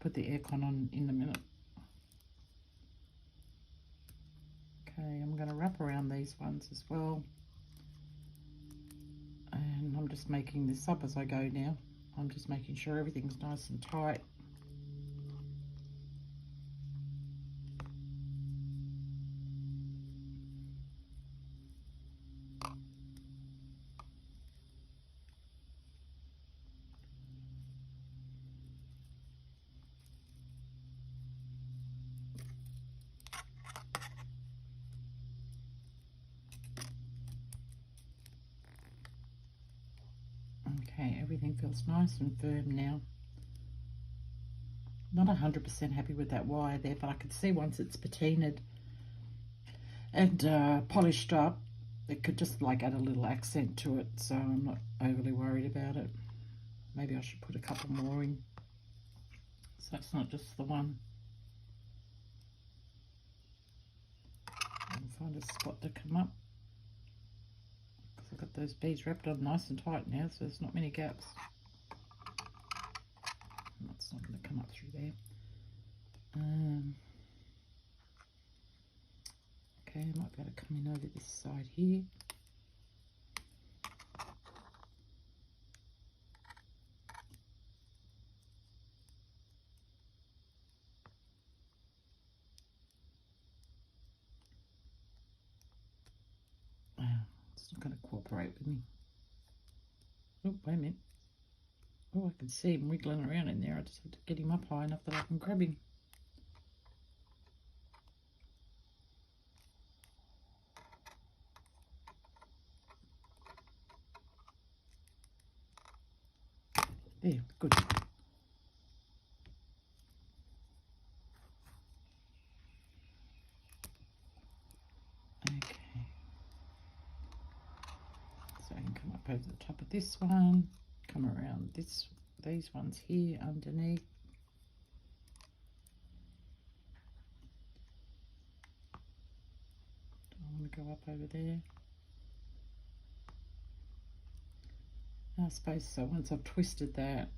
put the aircon on in a minute. Okay, I'm going to wrap around these ones as well. And I'm just making this up as I go now. I'm just making sure everything's nice and tight. Okay, everything feels nice and firm now. Not 100% happy with that wire there, but I could see once it's patinaed and polished up, it could just like add a little accent to it, so I'm not overly worried about it. Maybe I should put a couple more in, so it's not just the one. And find a spot to come up, because I've got those beads wrapped on nice and tight now, so there's not many gaps. That's not going to come up through there. Okay, I might be able to come in over this side here. It's not going to cooperate with me. Oh, wait a minute. Oh, I can see him wiggling around in there. I just have to get him up high enough that I can grab him. There, good. Okay. So I can come up over the top of this one, come around these ones here underneath. I want to go up over there. I suppose so. Once I've twisted that,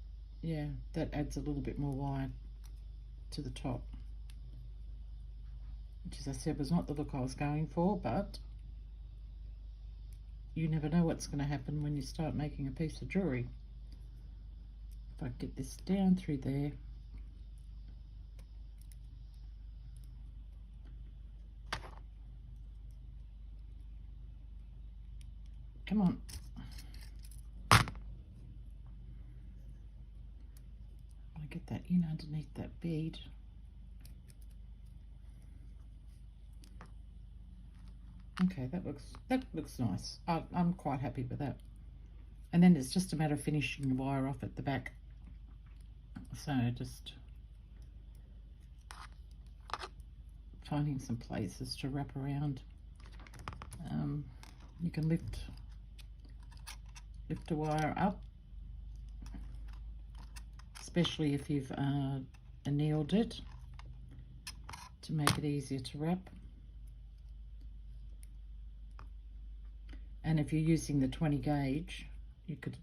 yeah, that adds a little bit more wire to the top, which, as I said, was not the look I was going for, but you never know what's going to happen when you start making a piece of jewellery. If I get this down through there, come on. I get that in underneath that bead. Okay, that looks nice. I'm quite happy with that. And then it's just a matter of finishing the wire off at the back. So just finding some places to wrap around. You can lift a wire up, especially if you've annealed it, to make it easier to wrap. And if you're using the 20 gauge, you could,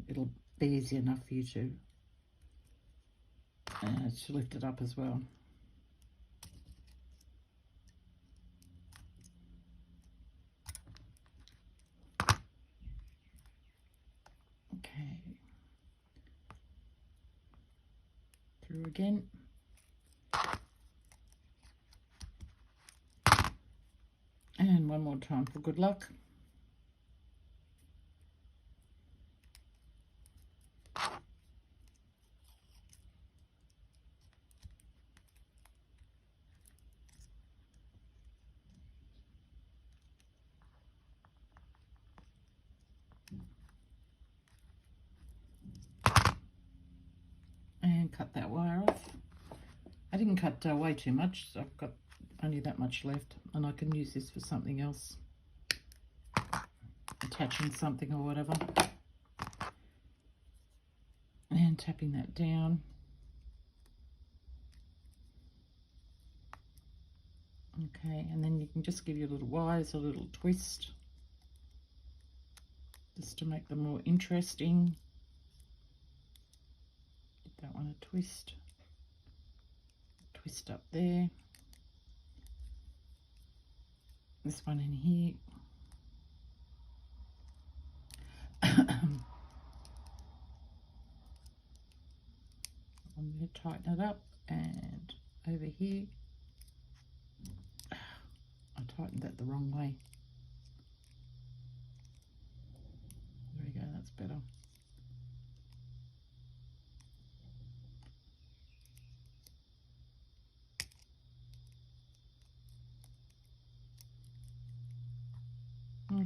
it'll be easy enough for you to lift it up as well. over again. And one more time for good luck. And cut that wire off. I didn't cut way too much, so I've got only that much left, and I can use this for something else, attaching something or whatever. And tapping that down. Okay, and then you can just give your little wires a little twist, just to make them more interesting. Give that one a twist. Twist up there. This one in here. I'm going to tighten it up, and over here. I tightened that the wrong way. There we go, that's better.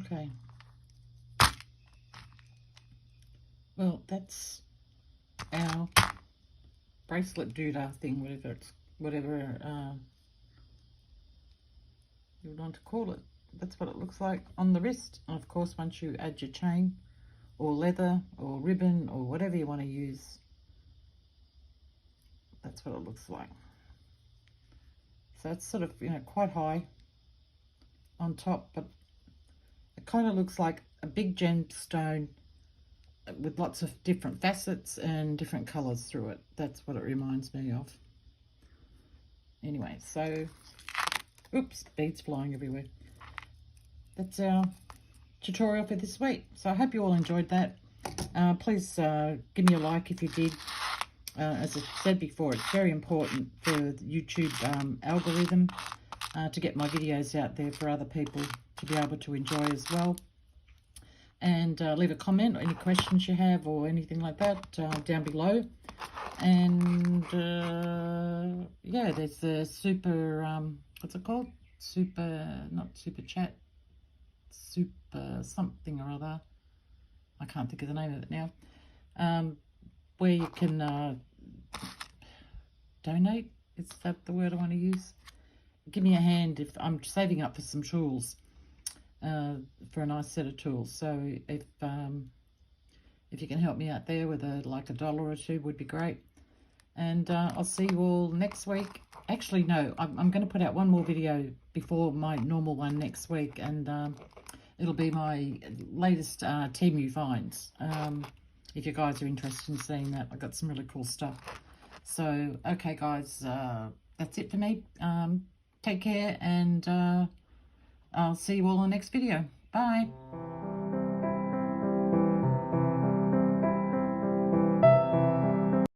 Okay. Well, that's our bracelet doodah thing, whatever you want to call it. That's what it looks like on the wrist. And of course, once you add your chain or leather or ribbon or whatever you want to use, that's what it looks like. So it's sort of, you know, quite high on top, but it kind of looks like a big gemstone with lots of different facets and different colors through it. That's what it reminds me of. Anyway, so, oops, beads flying everywhere. That's our tutorial for this week. So I hope you all enjoyed that. Please give me a like if you did. As I said before, it's very important for the YouTube algorithm to get my videos out there for other people to be able to enjoy as well. And leave a comment or any questions you have or anything like that down below. And yeah, there's the super, what's it called? Not super chat, super something or other. I can't think of the name of it now. Where you can donate, is that the word I want to use? Give me a hand if I'm saving up for some tools, for a nice set of tools. So if you can help me out there with like $1 or $2 would be great. And I'll see you all next week. Actually, no, I'm going to put out one more video before my normal one next week, and it'll be my latest Temu finds. If you guys are interested in seeing that, I've got some really cool stuff. So, okay, guys, that's it for me. Take care, and I'll see you all in the next video. Bye.